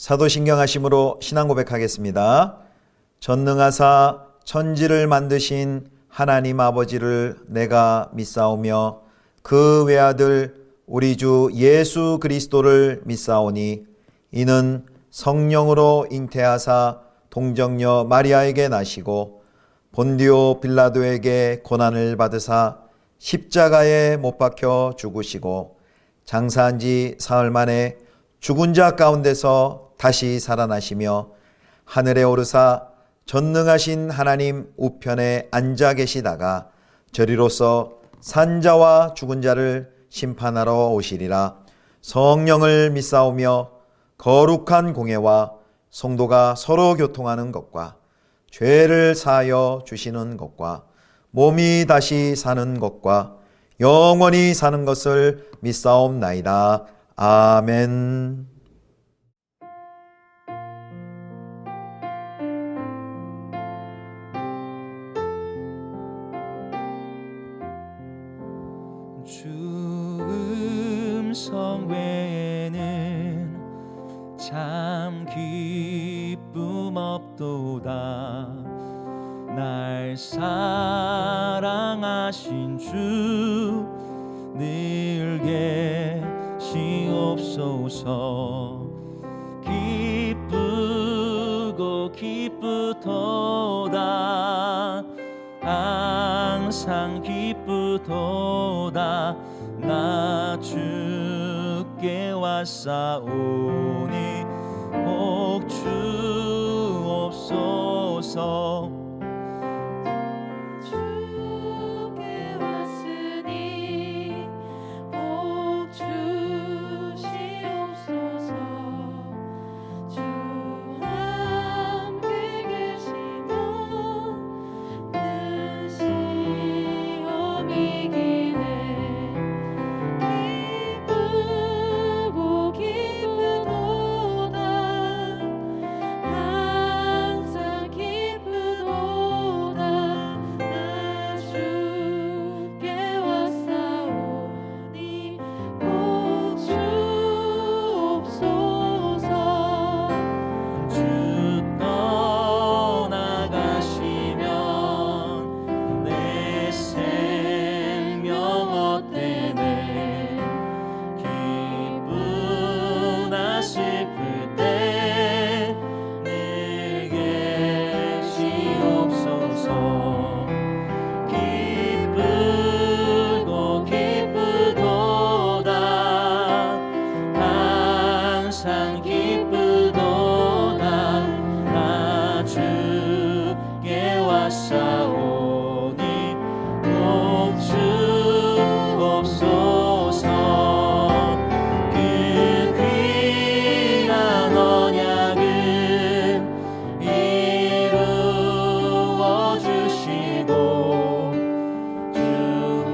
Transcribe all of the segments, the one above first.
사도신경하심으로 신앙 고백하겠습니다. 전능하사 천지를 만드신 하나님 아버지를 내가 믿사오며 그 외아들 우리 주 예수 그리스도를 믿사오니 이는 성령으로 잉태하사 동정녀 마리아에게 나시고 본디오 빌라도에게 고난을 받으사 십자가에 못 박혀 죽으시고 장사한 지 사흘 만에 죽은 자 가운데서 다시 살아나시며 하늘에 오르사 전능하신 하나님 우편에 앉아 계시다가 저리로서 산자와 죽은 자를 심판하러 오시리라. 성령을 믿사오며 거룩한 공회와 성도가 서로 교통하는 것과 죄를 사하여 주시는 것과 몸이 다시 사는 것과 영원히 사는 것을 믿사옵나이다. 아멘. 주 음성 외에는 참 기쁨 없도다. 날 사랑하신 주 늘 계시옵소서. 기쁘고 기쁘도다. 항상 기쁘도다. 나 주께 왔사오니 복 주옵소서. 주께 왔으니 복 주시옵소서. 주 함께 계시면 큰 시험이 기네. 기쁘고 기쁘도다. 항상 기쁘도다. 나 주께 왔사오니 복 주옵소서. 주 떠나가시면 내 생명 헛되네. 기쁘나 슬플 때 늘 계시옵소서. 기쁘고 기쁘도다. 항상 기쁘도다. 나 주께 왔사오니 복 주옵소서. 그 귀한 언약을 이루어 주시고 주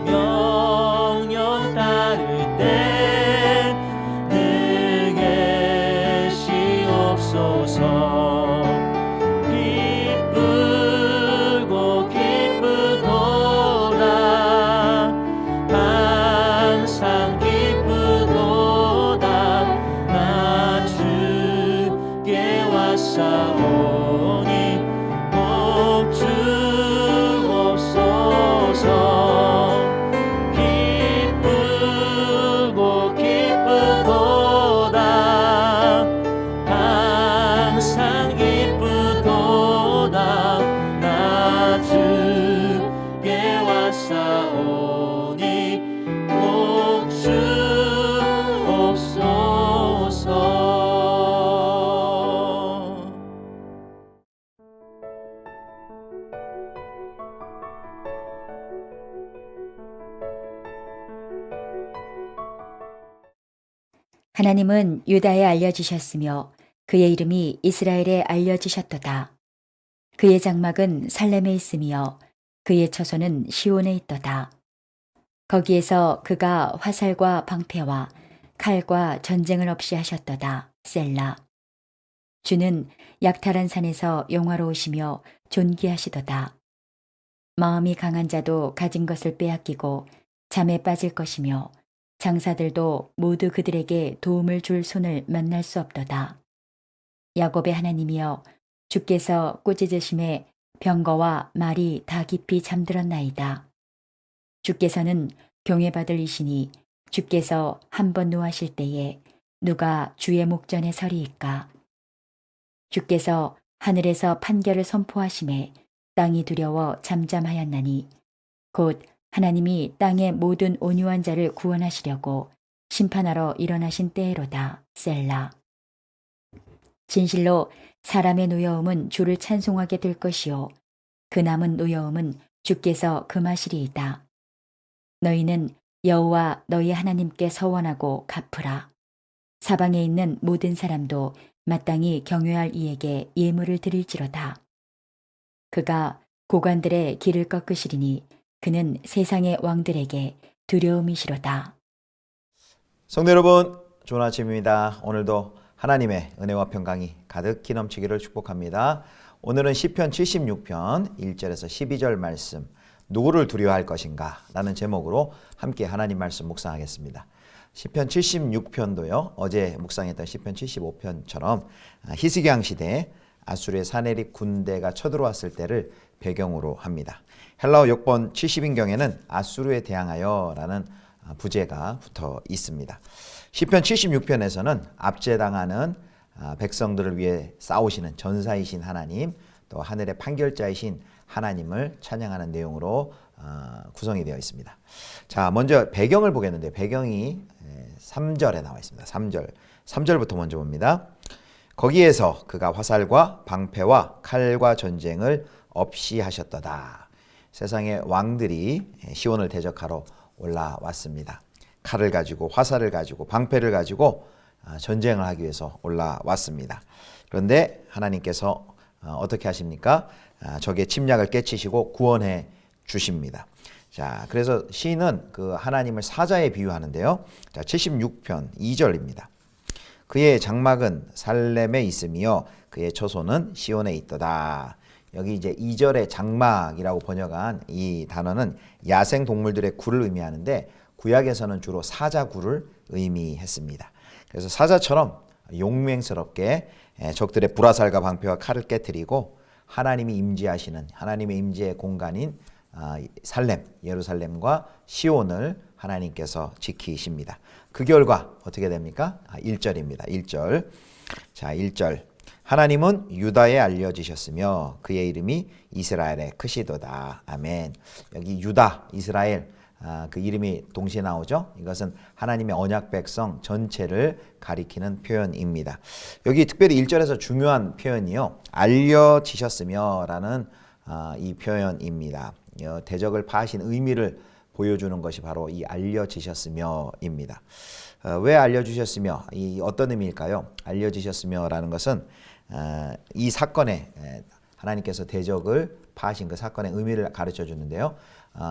명령 따를 때 늘 계시옵소서. 기쁘고 기쁘도다. 항상 기쁘도다. 나 주께 왔사오니 복 주옵소서. 기쁘고 기쁘도다. 항상 기쁘도다. 나 주께 왔사오니 복 주옵소서. 하나님은 유다에 알려지셨으며 그의 이름이 이스라엘에 알려지셨도다. 그의 장막은 살렘에 있으며 그의 처소는 시온에 있도다. 거기에서 그가 화살과 방패와 칼과 전쟁을 없이 하셨도다. 셀라. 주는 약탈한 산에서 영화로우시며 존귀하시도다. 마음이 강한 자도 가진 것을 빼앗기고 잠에 빠질 것이며 장사들도 모두 그들에게 도움을 줄 손을 만날 수 없도다. 야곱의 하나님이여 주께서 꾸짖으심에 병거와 말이 다 깊이 잠들었나이다. 주께서는 경외받을 이시니 주께서 한 번 노하실 때에 누가 주의 목전에 서리이까. 주께서 하늘에서 판결을 선포하심에 땅이 두려워 잠잠하였나니 곧 하나님이 땅의 모든 온유한 자를 구원하시려고 심판하러 일어나신 때에로다. 셀라. 진실로 사람의 노여움은 주를 찬송하게 될 것이요 그 남은 노여움은 주께서 금하시리이다. 너희는 여호와 너희 하나님께 서원하고 갚으라. 사방에 있는 모든 사람도 마땅히 경외할 이에게 예물을 드릴지로다. 그가 고관들의 길을 꺾으시리니 그는 세상의 왕들에게 두려움이시로다. 성도 여러분, 좋은 아침입니다. 오늘도 하나님의 은혜와 평강이 가득히 넘치기를 축복합니다. 오늘은 시편 76편 1절에서 12절 말씀, 누구를 두려워할 것인가? 라는 제목으로 함께 하나님 말씀 묵상하겠습니다. 시편 76편도요. 어제 묵상했던 시편 75편처럼 히스기야 시대에 아수르의 사네립 군대가 쳐들어왔을 때를 배경으로 합니다. 헬라어 역번 70인경에는 아수르에 대항하여 라는 부제가 붙어 있습니다. 시편 76편에서는 압제당하는 백성들을 위해 싸우시는 전사이신 하나님, 또 하늘의 판결자이신 하나님을 찬양하는 내용으로 구성이 되어 있습니다. 자, 먼저 배경을 보겠는데 배경이 3절에 나와 있습니다. 3절부터 먼저 봅니다. 거기에서 그가 화살과 방패와 칼과 전쟁을 없이 하셨도다. 세상의 왕들이 시온을 대적하러 올라왔습니다. 칼을 가지고 화살을 가지고 방패를 가지고 전쟁을 하기 위해서 올라왔습니다. 그런데 하나님께서 어떻게 하십니까? 적의 침략을 깨치시고 구원해 주십니다. 자, 그래서 시인은 그 하나님을 사자에 비유하는데요. 자, 76편 2절입니다. 그의 장막은 살렘에 있으며 그의 처소는 시온에 있도다. 여기 이제 2절의 장막이라고 번역한 이 단어는 야생 동물들의 굴을 의미하는데 구약에서는 주로 사자 굴을 의미했습니다. 그래서 사자처럼 용맹스럽게 적들의 불화살과 방패와 칼을 깨뜨리고 하나님이 임재하시는 하나님의 임재의 공간인 살렘, 예루살렘과 시온을 하나님께서 지키십니다. 그 결과 어떻게 됩니까? 1절입니다. 1절. 자, 1절. 하나님은 유다에 알려지셨으며 그의 이름이 이스라엘에 크시도다. 아멘. 여기 유다, 이스라엘 그 이름이 동시에 나오죠. 이것은 하나님의 언약 백성 전체를 가리키는 표현입니다. 여기 특별히 1절에서 중요한 표현이요. 알려지셨으며 라는 이 표현입니다. 대적을 파하신 의미를 보여주는 것이 바로 이 알려지셨으며입니다. 왜 알려주셨으며 이 어떤 의미일까요? 알려지셨으며 라는 것은 이 사건에 하나님께서 대적을 파하신 그 사건의 의미를 가르쳐 주는데요.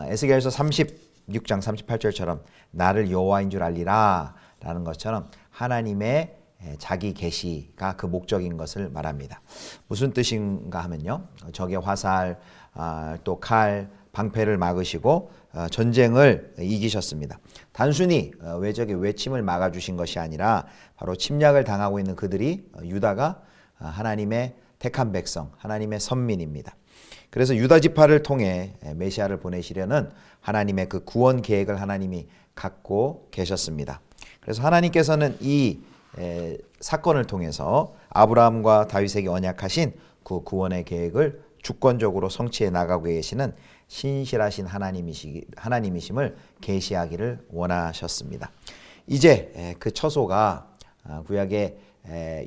에스겔서 36장 38절처럼 나를 여호와인 줄 알리라 라는 것처럼 하나님의 자기 계시가 그 목적인 것을 말합니다. 무슨 뜻인가 하면요. 적의 화살, 또 칼, 방패를 막으시고 전쟁을 이기셨습니다. 단순히 외적의 외침을 막아주신 것이 아니라 바로 침략을 당하고 있는 그들이 유다가 하나님의 택한 백성, 하나님의 선민입니다. 그래서 유다 지파를 통해 메시아를 보내시려는 하나님의 그 구원 계획을 하나님이 갖고 계셨습니다. 그래서 하나님께서는 이 사건을 통해서 아브라함과 다윗에게 언약하신 그 구원의 계획을 주권적으로 성취해 나가고 계시는 신실하신 하나님이심을 계시하기를 원하셨습니다. 이제 그 처소가 구약의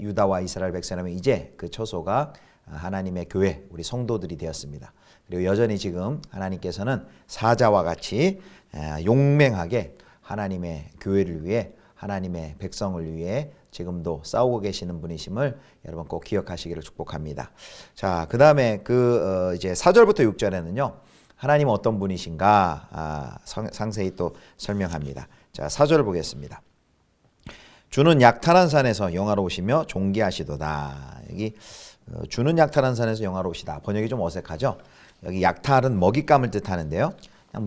유다와 이스라엘 백성이라면 이제 그 처소가 하나님의 교회, 우리 성도들이 되었습니다. 그리고 여전히 지금 하나님께서는 사자와 같이 용맹하게 하나님의 교회를 위해 하나님의 백성을 위해 지금도 싸우고 계시는 분이심을 여러분 꼭 기억하시기를 축복합니다. 자, 그 다음에 이제 4절부터 6절에는요, 하나님은 어떤 분이신가 상세히 또 설명합니다. 자, 4절 보겠습니다. 주는 약탈한 산에서 영화로우시며 존귀하시도다. 여기 주는 약탈한 산에서 영화로우시다. 번역이 좀 어색하죠? 여기 약탈은 먹잇감을 뜻하는데요. 그냥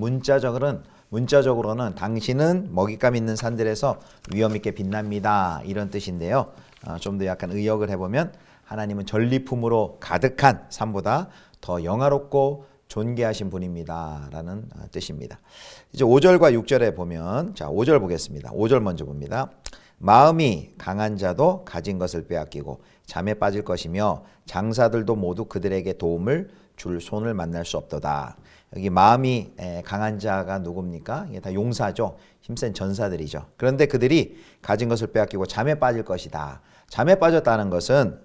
문자적으로는 당신은 먹잇감 있는 산들에서 위엄 있게 빛납니다. 이런 뜻인데요. 좀 더 약간 의역을 해보면 하나님은 전리품으로 가득한 삶보다 더 영화롭고 존귀하신 분입니다 라는 뜻입니다. 이제 5절과 6절에 보면, 자 5절 보겠습니다. 5절 먼저 봅니다. 마음이 강한 자도 가진 것을 빼앗기고 잠에 빠질 것이며 장사들도 모두 그들에게 도움을 줄 손을 만날 수 없도다. 여기 마음이 강한 자가 누굽니까? 이게 다 용사죠. 힘센 전사들이죠. 그런데 그들이 가진 것을 빼앗기고 잠에 빠질 것이다. 잠에 빠졌다는 것은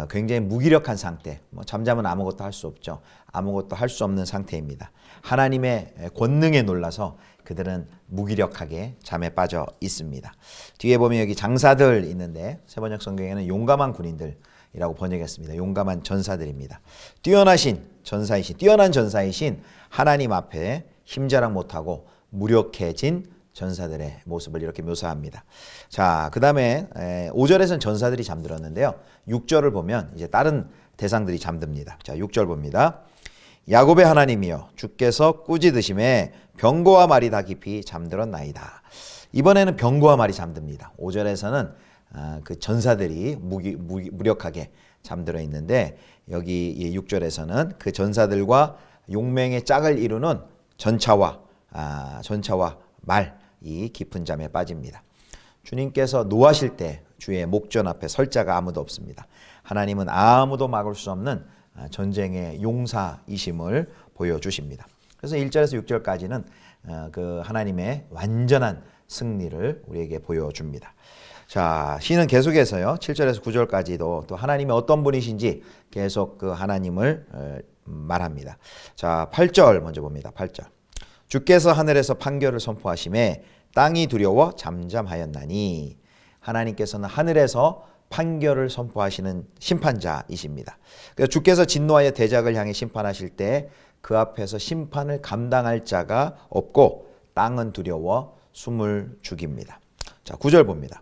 굉장히 무기력한 상태. 잠자면 아무것도 할 수 없죠. 아무것도 할 수 없는 상태입니다. 하나님의 권능에 놀라서 그들은 무기력하게 잠에 빠져 있습니다. 뒤에 보면 여기 장사들 있는데 세번역 성경에는 용감한 군인들이라고 번역했습니다. 용감한 전사들입니다. 뛰어난 전사이신 하나님 앞에 힘자랑 못하고 무력해진 전사들의 모습을 이렇게 묘사합니다. 자, 그 다음에 5절에서는 전사들이 잠들었는데요. 6절을 보면 이제 다른 대상들이 잠듭니다. 자, 6절 봅니다. 야곱의 하나님이여 주께서 꾸짖으심에 병거와 말이 다 깊이 잠들었나이다. 이번에는 병거와 말이 잠듭니다. 5절에서는 그 전사들이 무력하게 잠들어 있는데 여기 6절에서는 그 전사들과 용맹의 짝을 이루는 전차와 말이 깊은 잠에 빠집니다. 주님께서 노하실 때 주의 목전 앞에 설 자가 아무도 없습니다. 하나님은 아무도 막을 수 없는 전쟁의 용사이심을 보여주십니다. 그래서 1절에서 6절까지는 그 하나님의 완전한 승리를 우리에게 보여줍니다. 자, 시는 계속해서요. 7절에서 9절까지도 또 하나님이 어떤 분이신지 계속 그 하나님을 말합니다. 자, 8절 먼저 봅니다. 8절. 주께서 하늘에서 판결을 선포하심에 땅이 두려워 잠잠하였나니. 하나님께서는 하늘에서 판결을 선포하시는 심판자이십니다. 그래서 주께서 진노하여 대적을 향해 심판하실 때 그 앞에서 심판을 감당할 자가 없고 땅은 두려워 숨을 죽입니다. 자, 9절 봅니다.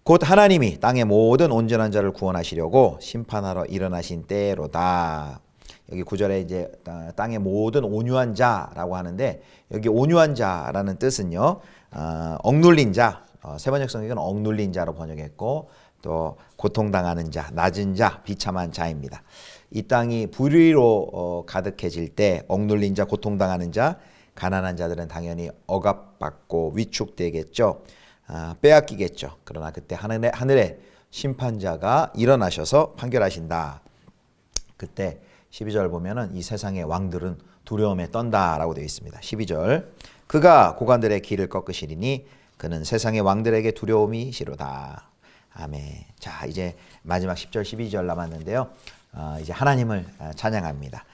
곧 하나님이 땅의 모든 온전한 자를 구원하시려고 심판하러 일어나신 때로다. 여기 9절에 이제 땅의 모든 온유한 자라고 하는데 여기 온유한 자라는 뜻은요. 억눌린 자, 세번역 성경은 억눌린 자로 번역했고 또 고통당하는 자, 낮은 자, 비참한 자입니다. 이 땅이 불의로 가득해질 때 억눌린 자, 고통당하는 자, 가난한 자들은 당연히 억압받고 위축되겠죠. 빼앗기겠죠. 그러나 그때 하늘에 심판자가 일어나셔서 판결하신다. 그때 12절 보면은 이 세상의 왕들은 두려움에 떤다라고 되어 있습니다. 12절. 그가 고관들의 길을 꺾으시리니 그는 세상의 왕들에게 두려움이시로다. 아멘. 자, 이제 마지막 10절, 12절 남았는데요. 이제 하나님을 찬양합니다.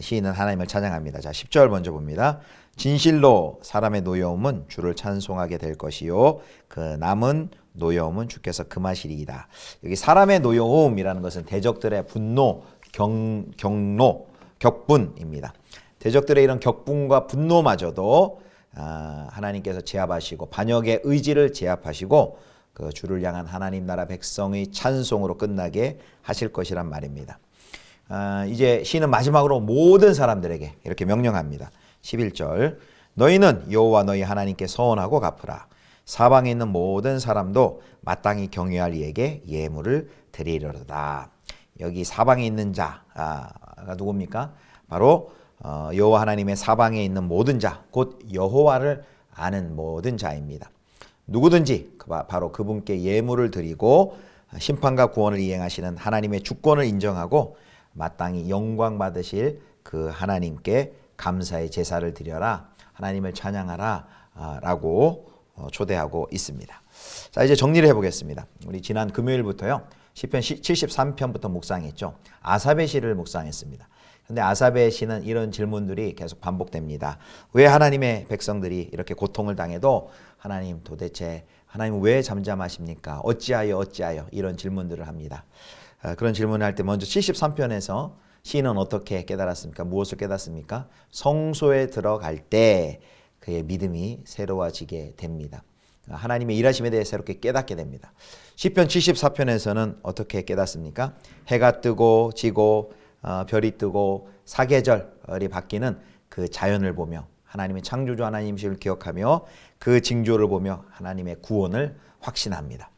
시인은 하나님을 찬양합니다. 자, 10절 먼저 봅니다. 진실로 사람의 노여움은 주를 찬송하게 될 것이요 그 남은 노여움은 주께서 금하시리이다. 여기 사람의 노여움이라는 것은 대적들의 분노, 격분입니다. 대적들의 이런 격분과 분노마저도 하나님께서 제압하시고 반역의 의지를 제압하시고 그 주를 향한 하나님 나라 백성의 찬송으로 끝나게 하실 것이란 말입니다. 이제 시는 마지막으로 모든 사람들에게 이렇게 명령합니다. 11절. 너희는 여호와 너희 하나님께 서원하고 갚으라. 사방에 있는 모든 사람도 마땅히 경외할 이에게 예물을 드리려다. 여기 사방에 있는 자가 누굽니까? 바로 여호와 하나님의 사방에 있는 모든 자, 곧 여호와를 아는 모든 자입니다. 누구든지 바로 그분께 예물을 드리고 심판과 구원을 이행하시는 하나님의 주권을 인정하고 마땅히 영광 받으실 그 하나님께 감사의 제사를 드려라, 하나님을 찬양하라 라고 초대하고 있습니다. 자, 이제 정리를 해보겠습니다. 우리 지난 금요일부터요 시편 73편부터 묵상했죠. 아삽의 시를 묵상했습니다. 근데 아삽의 시는 이런 질문들이 계속 반복됩니다. 왜 하나님의 백성들이 이렇게 고통을 당해도 하나님 도대체 하나님 왜 잠잠하십니까? 어찌하여 이런 질문들을 합니다. 그런 질문을 할 때 먼저 73편에서 시인은 어떻게 깨달았습니까? 무엇을 깨닫습니까? 성소에 들어갈 때 그의 믿음이 새로워지게 됩니다. 하나님의 일하심에 대해 새롭게 깨닫게 됩니다. 시편 74편에서는 어떻게 깨닫습니까? 해가 뜨고 지고 별이 뜨고 사계절이 바뀌는 그 자연을 보며 하나님의 창조주 하나님이심을 기억하며 그 징조를 보며 하나님의 구원을 확신합니다.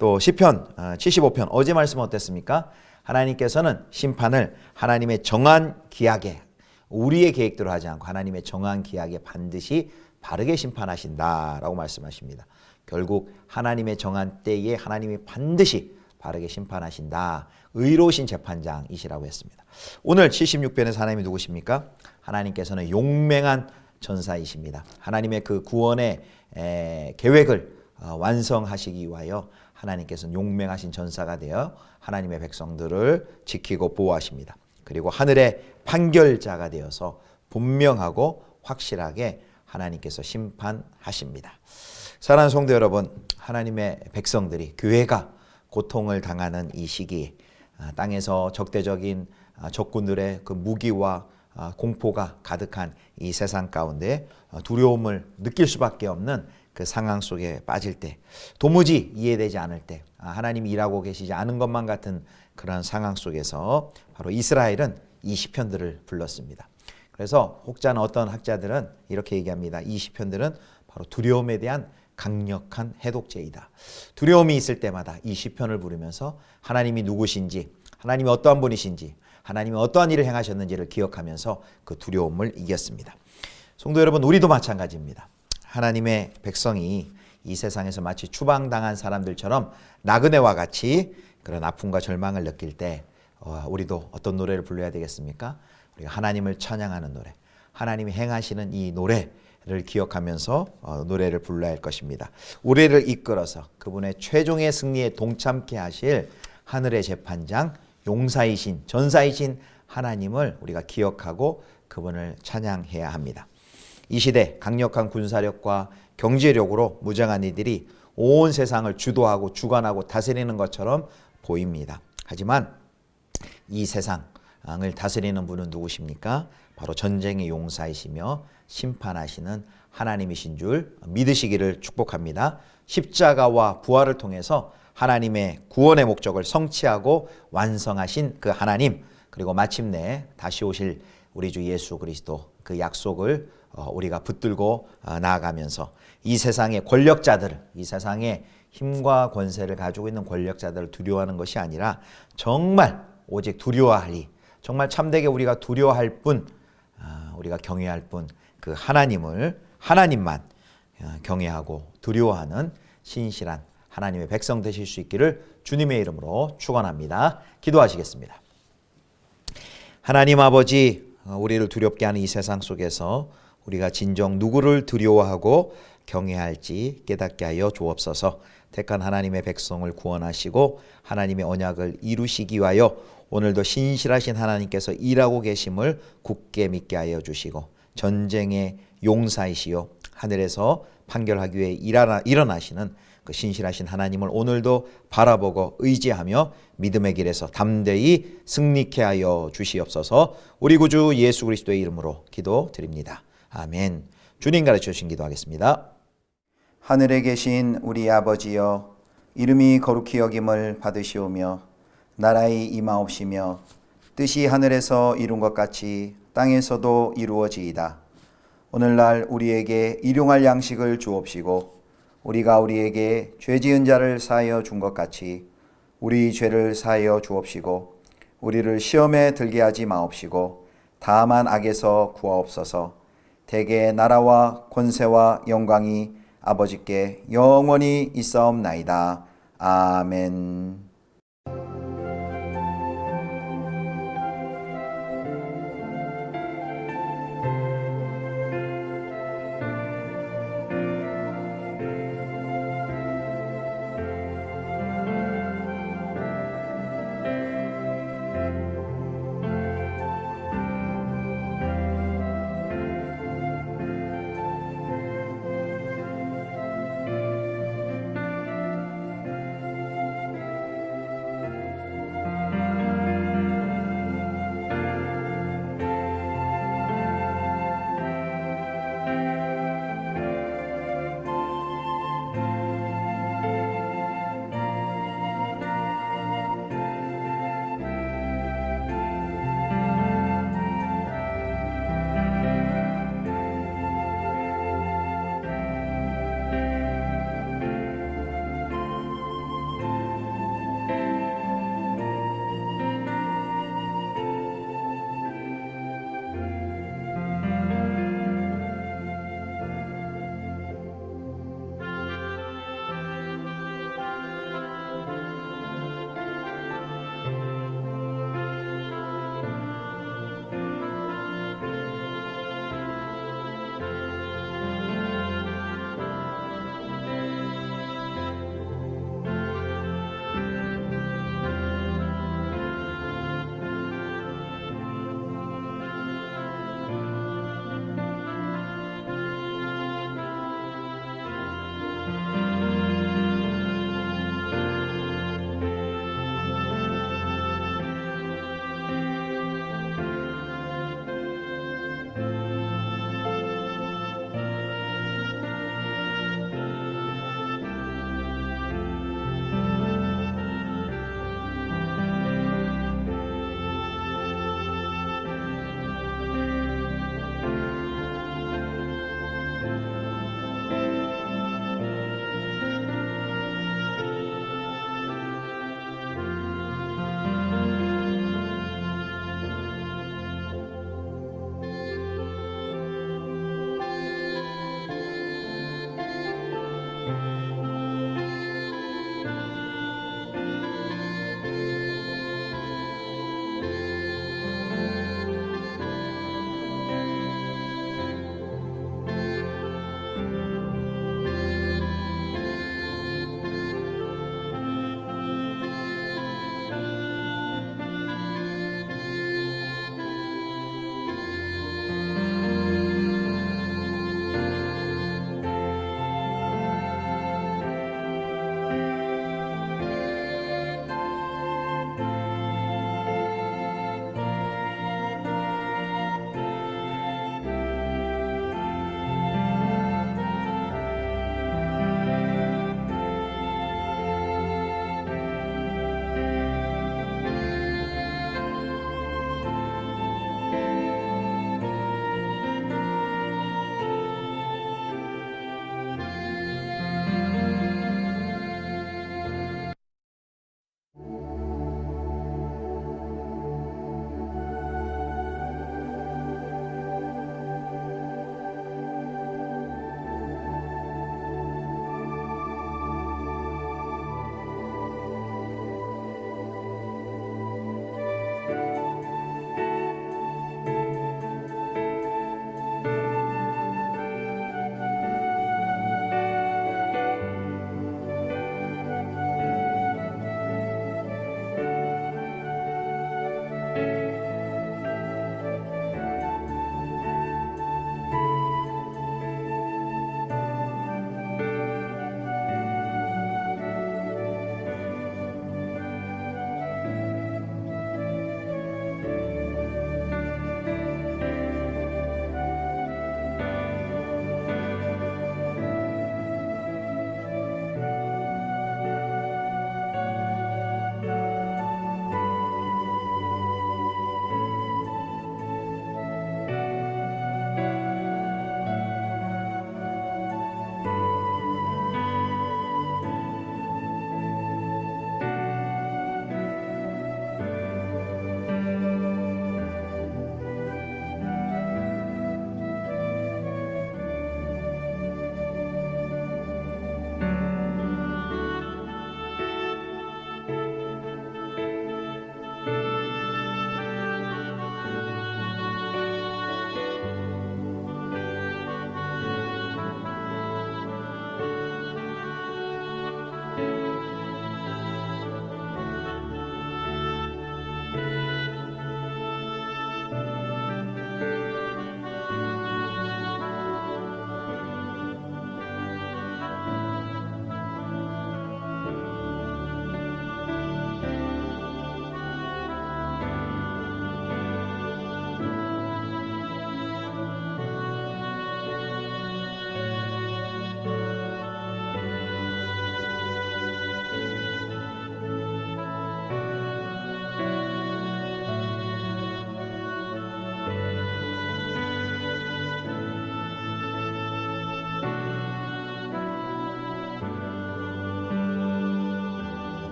또 시편 75편 어제 말씀 어땠습니까? 하나님께서는 심판을 하나님의 정한 기약에 우리의 계획대로 하지 않고 하나님의 정한 기약에 반드시 바르게 심판하신다라고 말씀하십니다. 결국 하나님의 정한 때에 하나님이 반드시 바르게 심판하신다. 의로우신 재판장이시라고 했습니다. 오늘 76편에서 하나님이 누구십니까? 하나님께서는 용맹한 전사이십니다. 하나님의 그 구원의 계획을 완성하시기 위하여 하나님께서는 용맹하신 전사가 되어 하나님의 백성들을 지키고 보호하십니다. 그리고 하늘의 판결자가 되어서 분명하고 확실하게 하나님께서 심판하십니다. 사랑하는 성도 여러분, 하나님의 백성들이 교회가 고통을 당하는 이 시기, 땅에서 적대적인 적군들의 그 무기와 공포가 가득한 이 세상 가운데 두려움을 느낄 수밖에 없는 그 상황 속에 빠질 때, 도무지 이해되지 않을 때, 하나님이 일하고 계시지 않은 것만 같은 그런 상황 속에서 바로 이스라엘은 이 시편들을 불렀습니다. 그래서 혹자는 어떤 학자들은 이렇게 얘기합니다. 이 시편들은 바로 두려움에 대한 강력한 해독제이다. 두려움이 있을 때마다 이 시편을 부르면서 하나님이 누구신지, 하나님이 어떠한 분이신지, 하나님이 어떠한 일을 행하셨는지를 기억하면서 그 두려움을 이겼습니다. 성도 여러분, 우리도 마찬가지입니다. 하나님의 백성이 이 세상에서 마치 추방당한 사람들처럼 나그네와 같이 그런 아픔과 절망을 느낄 때 우리도 어떤 노래를 불러야 되겠습니까? 우리가 하나님을 찬양하는 노래, 하나님이 행하시는 이 노래를 기억하면서 노래를 불러야 할 것입니다. 우리를 이끌어서 그분의 최종의 승리에 동참케 하실 하늘의 재판장, 용사이신 전사이신 하나님을 우리가 기억하고 그분을 찬양해야 합니다. 이 시대 강력한 군사력과 경제력으로 무장한 이들이 온 세상을 주도하고 주관하고 다스리는 것처럼 보입니다. 하지만 이 세상을 다스리는 분은 누구십니까? 바로 전쟁의 용사이시며 심판하시는 하나님이신 줄 믿으시기를 축복합니다. 십자가와 부활을 통해서 하나님의 구원의 목적을 성취하고 완성하신 그 하나님, 그리고 마침내 다시 오실 우리 주 예수 그리스도 그 약속을 우리가 붙들고 나아가면서 이 세상의 권력자들, 이 세상의 힘과 권세를 가지고 있는 권력자들을 두려워하는 것이 아니라 정말 오직 두려워하리, 정말 참되게 우리가 두려워할 뿐, 우리가 경외할 뿐 그 하나님만 경외하고 두려워하는 신실한 하나님의 백성 되실 수 있기를 주님의 이름으로 축원합니다. 기도하시겠습니다. 하나님 아버지, 우리를 두렵게 하는 이 세상 속에서 우리가 진정 누구를 두려워하고 경외할지 깨닫게 하여 주옵소서. 택한 하나님의 백성을 구원하시고 하나님의 언약을 이루시기 위하여 오늘도 신실하신 하나님께서 일하고 계심을 굳게 믿게 하여 주시고 전쟁의 용사이시요 하늘에서 판결하기 위해 일어나시는 그 신실하신 하나님을 오늘도 바라보고 의지하며 믿음의 길에서 담대히 승리케 하여 주시옵소서. 우리 구주 예수 그리스도의 이름으로 기도드립니다. 아멘. 주님 가르쳐 주신 기도하겠습니다. 하늘에 계신 우리 아버지여, 이름이 거룩히 여김을 받으시오며 나라의 임하옵시며 뜻이 하늘에서 이룬 것 같이 땅에서도 이루어지이다. 오늘날 우리에게 일용할 양식을 주옵시고 우리가 우리에게 죄 지은 자를 사하여 준 것 같이 우리 죄를 사하여 주옵시고 우리를 시험에 들게 하지 마옵시고 다만 악에서 구하옵소서. 대개 나라와 권세와 영광이 아버지께 영원히 있사옵나이다. 아멘.